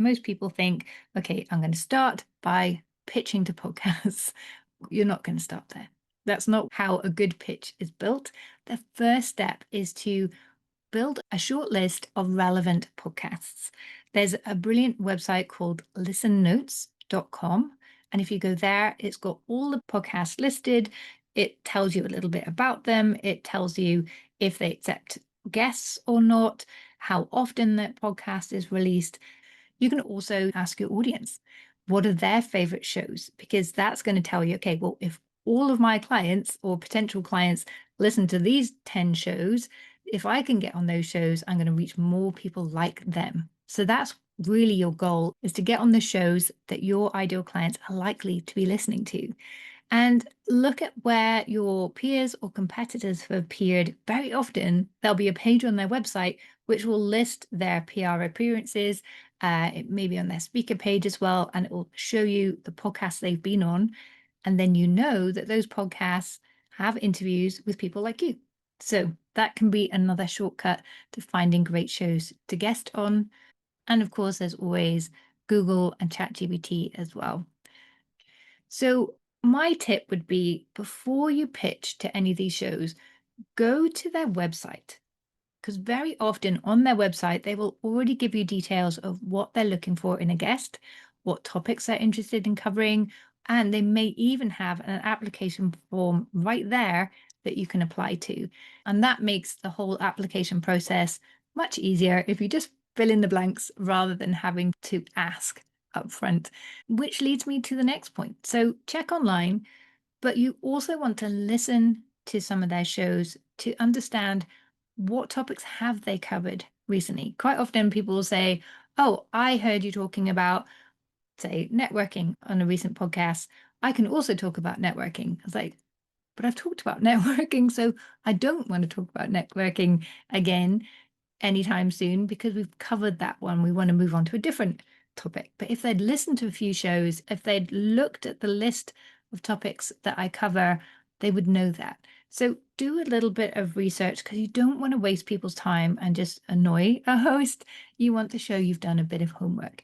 Most people think, okay, I'm going to start by pitching to podcasts. You're not going to start there. That's not how a good pitch is built. The first step is to build a short list of relevant podcasts. There's a brilliant website called listennotes.com. And if you go there, it's got all the podcasts listed. It tells you a little bit about them. It tells you if they accept guests or not, how often that podcast is released. You can also ask your audience, what are their favorite shows? Because that's going to tell you, okay, well, if all of my clients or potential clients listen to these 10 shows, if I can get on those shows, I'm going to reach more people like them. So that's really your goal, is to get on the shows that your ideal clients are likely to be listening to. And look at where your peers or competitors have appeared. Very often, there'll be a page on their website which will list their PR appearances. It may be on their speaker page as well, and it will show you the podcasts they've been on. And then you know that those podcasts have interviews with people like you. So that can be another shortcut to finding great shows to guest on. And of course, there's always Google and ChatGPT as well. So my tip would be, before you pitch to any of these shows, go to their website, because very often on their website, they will already give you details of what they're looking for in a guest, what topics they're interested in covering, and they may even have an application form right there that you can apply to. And that makes the whole application process much easier if you just fill in the blanks rather than having to ask upfront, which leads me to the next point. So check online, but you also want to listen to some of their shows to understand what topics have they covered recently. Quite often people will say, oh, I heard you talking about, say, networking on a recent podcast. I can also talk about networking. I was like, but I've talked about networking, so I don't want to talk about networking again anytime soon because we've covered that one. We want to move on to a different topic. But if they'd listened to a few shows, if they'd looked at the list of topics that I cover, they would know that. So do a little bit of research, because you don't want to waste people's time and just annoy a host. You want to show you've done a bit of homework.